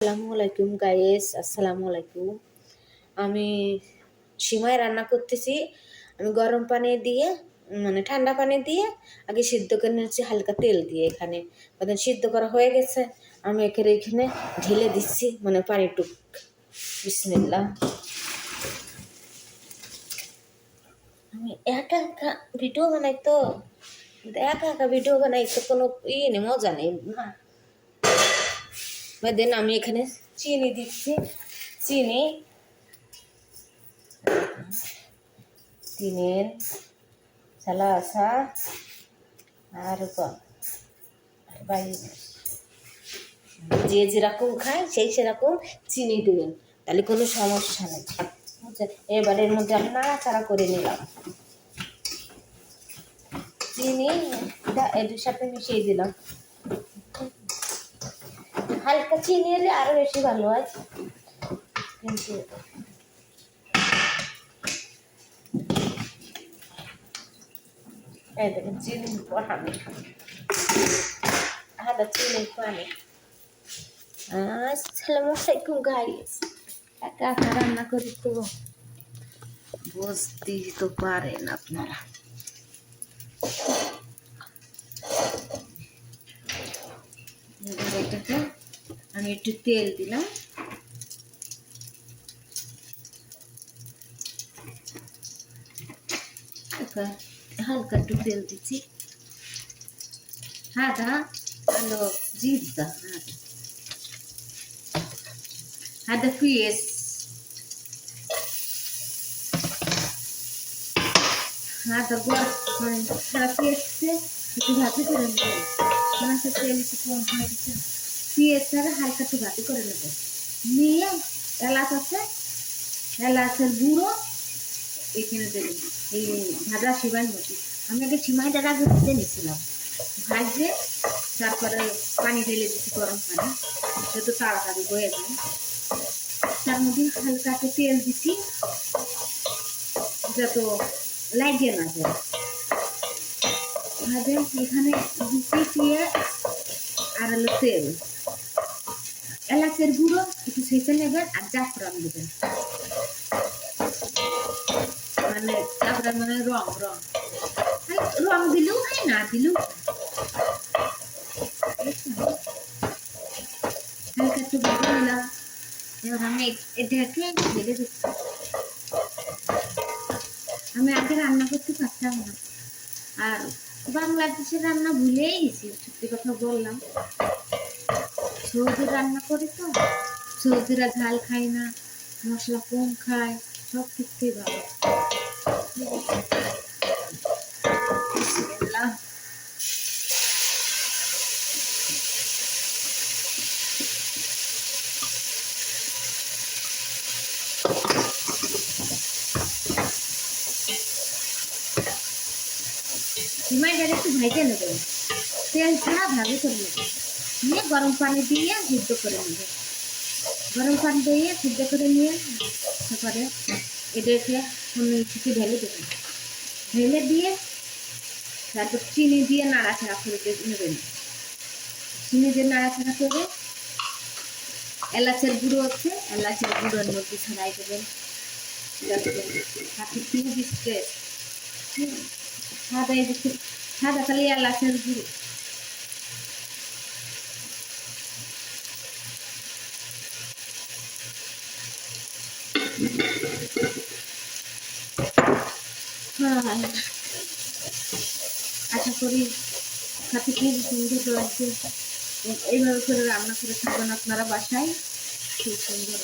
আসসালামু আলাইকুম গাইস, আসসালামু আলাইকুম। আমি সিমাই রান্না করতেছি। আমি গরম পানি দিয়ে মানে ঠান্ডা পানি দিয়ে আগে সিদ্ধ করে নিয়েছি হালকা তেল দিয়ে। এখানে সিদ্ধ করা হয়ে গেছে, আমি এখানে ঢেলে দিচ্ছি মানে পানিটুক। বিসমিল্লাহ। আমি একা একা ভিডিও বানাই তো, একা একা ভিডিও বানাই তো কোনো নেই, মজা নেই না। দেন আমি এখানে চিনি দিচ্ছি। চিনি তিনের সালাসা আর যে যেরকম খায় সেরকম চিনি দেবেন, তাহলে কোনো সমস্যা নেই। এবার এর মধ্যে আমি নাড়াচাড়া করে নিলাম। চিনি এর সাথে মিশিয়ে দিলাম। হালকা চিনি এলে আরো বেশি ভালো হয়, কিন্তু এই দেখেন চিনি পানি, হালকা চিনি পানি। আসসালামু আলাইকুম গাইস। একা একা রান্না করি তো বুঝতেই তো পারেন আপনারা। এটাকে আমি একটু তেল দিলাম। হালকা একটু তেল দিচ্ছি। هذا له زبدة. هذا كويس. هذا قرص هذا كويس. একটু ভাজি করে নেব। মাছের তেল একটু কম হয়েছে, পেঁয়াজটা হালকা একটু ভাজি করে নেব। নিয়ে এলাচ আছে, এলাচের গুঁড়ো এখানে দেবেন এই ভাজা সিমাইয়ের মধ্যে। আমি আগে সিমাইটা আগে ভেজে নিয়েছিলাম, ভাজে তারপরে পানি ঢেলে দিচ্ছি, গরম পানি, যাতে তাড়াতাড়ি হয়ে যায়। তার মধ্যে হালকা একটু তেল দিচ্ছি যাতে লাগিয়ে না যায়। ভাজে এখানে দিচ্ছি পেঁয়াজ আর হলো তেল, এলাচের গুঁড়ো একটু ছেঁচে নেবেন আর জাফরান দেবেন, মানে জাফরান মানে রং রং রং দিলেও খাই না দিলেও হালকা একটু ভেজে নিলাম। এবার আমি এটাকে ঢেলে দিচ্ছি। আমি আগে রান্না করতে পারতাম না, আর বাংলাদেশের রান্না ভুলেই গেছি, সত্যি কথা বললাম। সৌদির রান্না করি তো, সৌদিরা ঝাল খায় না, মশলা কম খায়, সব কিছুই ভালো। সিমাইটা একটু ভেজে নেবেন, তেল ছাড়া ভাজি করে নেবেন, নিয়ে গরম পানি দিয়ে সিদ্ধ করে নেবেন। গরম পানি দিয়ে সিদ্ধ করে নিয়ে তারপরে এটাকে অন্য কিছু ঢেলে দেবেন। ঢেলে দিয়ে তারপর চিনি দিয়ে নাড়াচাড়া করে নেবেন। চিনি দিয়ে নাড়াচাড়া করে এলাচের গুঁড়ো আছে, এলাচের গুঁড়োর মধ্যে ছড়াই দেবেন। বিস্কুট সাদা সাদা খালি এলাচের গুঁড়ো। আশা করি সাথে খুব সুন্দর লাগছে। এইভাবে করে রান্না করে থাকবেন আপনারা বাসায়, খুব সুন্দর।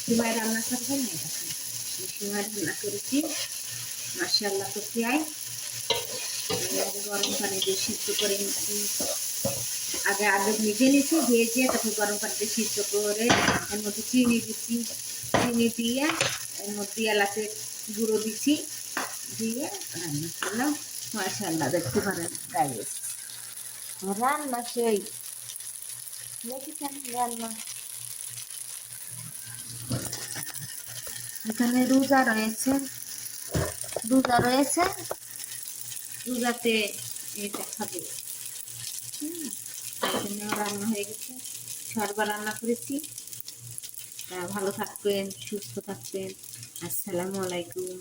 সিমাই রান্না করবেন না, এটা সিমাই রান্না করেছি মাশাআল্লাহ করতে আয়। গরম পানি দিয়ে সিদ্ধ করে নিচ্ছি, আগে ভেজে নিচ্ছি, ভেজে তারপর গরম পানি দিয়ে সিদ্ধ করে এর মধ্যে চিনি দিচ্ছি, চিনি দিয়ে এর মধ্যে এলাচের গুঁড়ো দিচ্ছি, দিয়ে রান্না করলাম। মাশাআল্লাহ দেখতে পারেন গাইস, রান্না সেই দেখেছেন রান্না। এখানে রোজা রয়েছে, রোজাতে এটা খাবে। রান্না হয়ে গেছে। শর্বা রান্না করেছি। তা ভালো থাকবেন, সুস্থ থাকবেন। আসসালামু আলাইকুম।